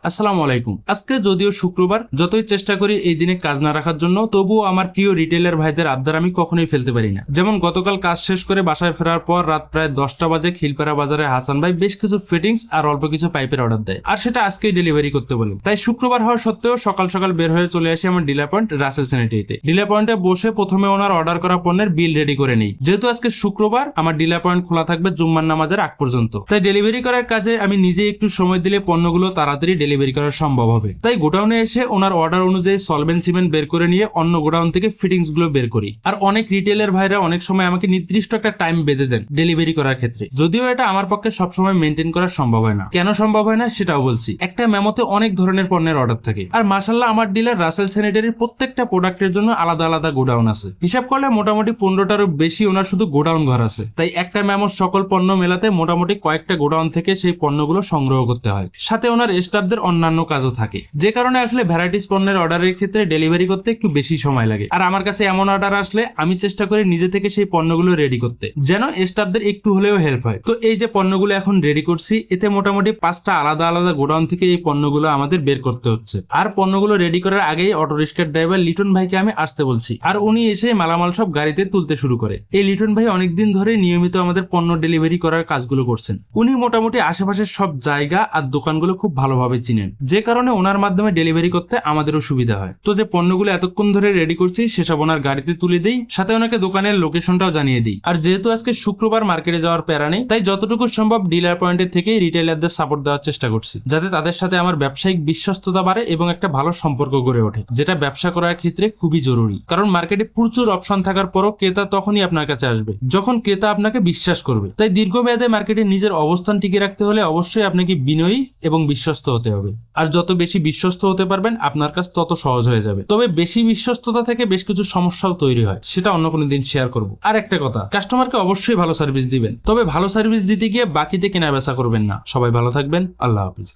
আসসালামু আলাইকুম। আজকে যদিও শুক্রবার, যতই চেষ্টা করি এই দিনে কাজ না রাখার জন্য, তবুও আমার প্রিয় রিটেলার ভাইদের আবদার আমি কখনোই ফেলতে পারি না। যেমন গতকাল কাজ শেষ করে বাসায় ফেরার পর রাত প্রায় 10টা বাজে খিলপাড়া বাজারে হাসান ভাই বেশ কিছু ফিটিংস আর অল্প কিছু পাইপের অর্ডার দেয়, আর সেটা আজকেই ডেলিভারি করতে বলে। তাই শুক্রবার হওয়া সত্ত্বেও সকাল সকাল বের হয়ে চলে আসি আমার ডিলার পয়েন্ট রাসেল স্যানিটারিতে। ডিলার পয়েন্টে বসে প্রথমে ওনার অর্ডার করা পণ্যের বিল রেডি করে নেই। যেহেতু আজকে শুক্রবার, আমার ডিলার পয়েন্ট খোলা থাকবে জুম্মার নামাজের আগ পর্যন্ত, তাই ডেলিভারি করার কাজে আমি নিজে একটু সময় দিলে পণ্যগুলো তাড়াতাড়ি ডেলিভারি করা সম্ভব হবে। তাই গোডাউনে এসে ওনার অর্ডার অনুযায়ী সলভেন্ট সিমেন্ট বের করে নিয়ে অন্য গোডাউন থেকে ফিটিংস গুলো বের করি। আর অনেক রিটেলের ভাইরা অনেক সময় আমাকে নির্দিষ্ট একটা টাইম বেঁধে দেন ডেলিভারি করার ক্ষেত্রে, যদিও এটা আমার পক্ষে সবসময় মেনটেন করা সম্ভব হয় না। কেন সম্ভব হয় না সেটাও বলছি। একটা মেমোতে অনেক ধরনের পণ্যের অর্ডার থাকে, আর মাশাআল্লাহ আমার ডিলার রাসেল স্যানিটারির প্রত্যেকটা প্রোডাক্টের জন্য আলাদা আলাদা গোডাউন আছে। হিসাব করলে মোটামুটি 15টারও বেশি ওনার শুধু গোডাউন ঘর আছে। তাই একটা মেমোর সকল পণ্য মেলাতে মোটামুটি কয়েকটা গোডাউন থেকে সেই পণ্যগুলো সংগ্রহ করতে হয়। সাথে ওনার স্টাফদের অন্যান্য কাজও থাকে, যে কারণে আসলে ভ্যারাইটিস পণ্যের অর্ডারের ক্ষেত্রে ডেলিভারি করতে একটু বেশি সময় লাগে। আর আমার কাছে এমন অর্ডার আসলে আমি চেষ্টা করি নিজে থেকে সেই পণ্যগুলো রেডি করতে, যেন স্টাফদের একটু হলেও হেল্প হয়। তো এই যে পণ্যগুলো এখন রেডি করছি, এতে মোটামুটি 5টা আলাদা আলাদা গোডাউন থেকে এই পণ্যগুলো আমাদের বের করতে হচ্ছে। আর পণ্যগুলো রেডি করার আগেই অটো রিক্সার ড্রাইভার লিটন ভাইকে আমি আসতে বলছি, আর উনি এসে মালামাল সব গাড়িতে তুলতে শুরু করে। এই লিটন ভাই অনেকদিন ধরে নিয়মিত আমাদের পণ্য ডেলিভারি করার কাজগুলো করছেন। উনি মোটামুটি আশেপাশের সব জায়গা আর দোকানগুলো খুব ভালোভাবে চিনেন, যে কারণে ওনার মাধ্যমে ডেলিভারি করতে আমাদেরও সুবিধা হয়। তো যে পণ্যগুলো এতক্ষণ ধরে রেডি করছি সেসব ওনার গাড়িতে তুলে দেই, সাথে ওনাকে দোকানের লোকেশনটাও জানিয়ে দিই। আর যেহেতু আজকে শুক্রবার মার্কেটে যাওয়ার প্যারা নেই, তাই যতটুকু সম্ভব ডিলার পয়েন্টের থেকেই রিটেলারদের সাপোর্ট দেওয়ার চেষ্টা করছি, যাতে তাদের সাথে আমার ব্যবসায়িক বিশ্বস্ততা বাড়ে এবং একটা ভালো সম্পর্ক গড়ে ওঠে, যেটা ব্যবসা করার ক্ষেত্রে খুবই জরুরি। কারণ মার্কেটে প্রচুর অপশন থাকার পরও ক্রেতা তখনই আপনার কাছে আসবে যখন ক্রেতা আপনাকে বিশ্বাস করবে। তাই দীর্ঘমেয়াদে মার্কেটে নিজের অবস্থান টিকে রাখতে হলে অবশ্যই আপনাকে বিনয়ী এবং বিশ্বস্ত হতে হবে। আর যত বেশি বিশ্বস্ত হতে পারবেন আপনার কাজ তত সহজ হয়ে যাবে। তবে বেশি বিশ্বস্ততা থেকে বেশ কিছু সমস্যাও তৈরি হয়, সেটা অন্য কোনো দিন শেয়ার করব। আর একটা কথা, কাস্টমারকে অবশ্যই ভালো সার্ভিস দিবেন, তবে ভালো সার্ভিস দিতে গিয়ে বাকিতে কেনা বেচা করবেন না। সবাই ভালো থাকবেন, আল্লাহ হাফিজ।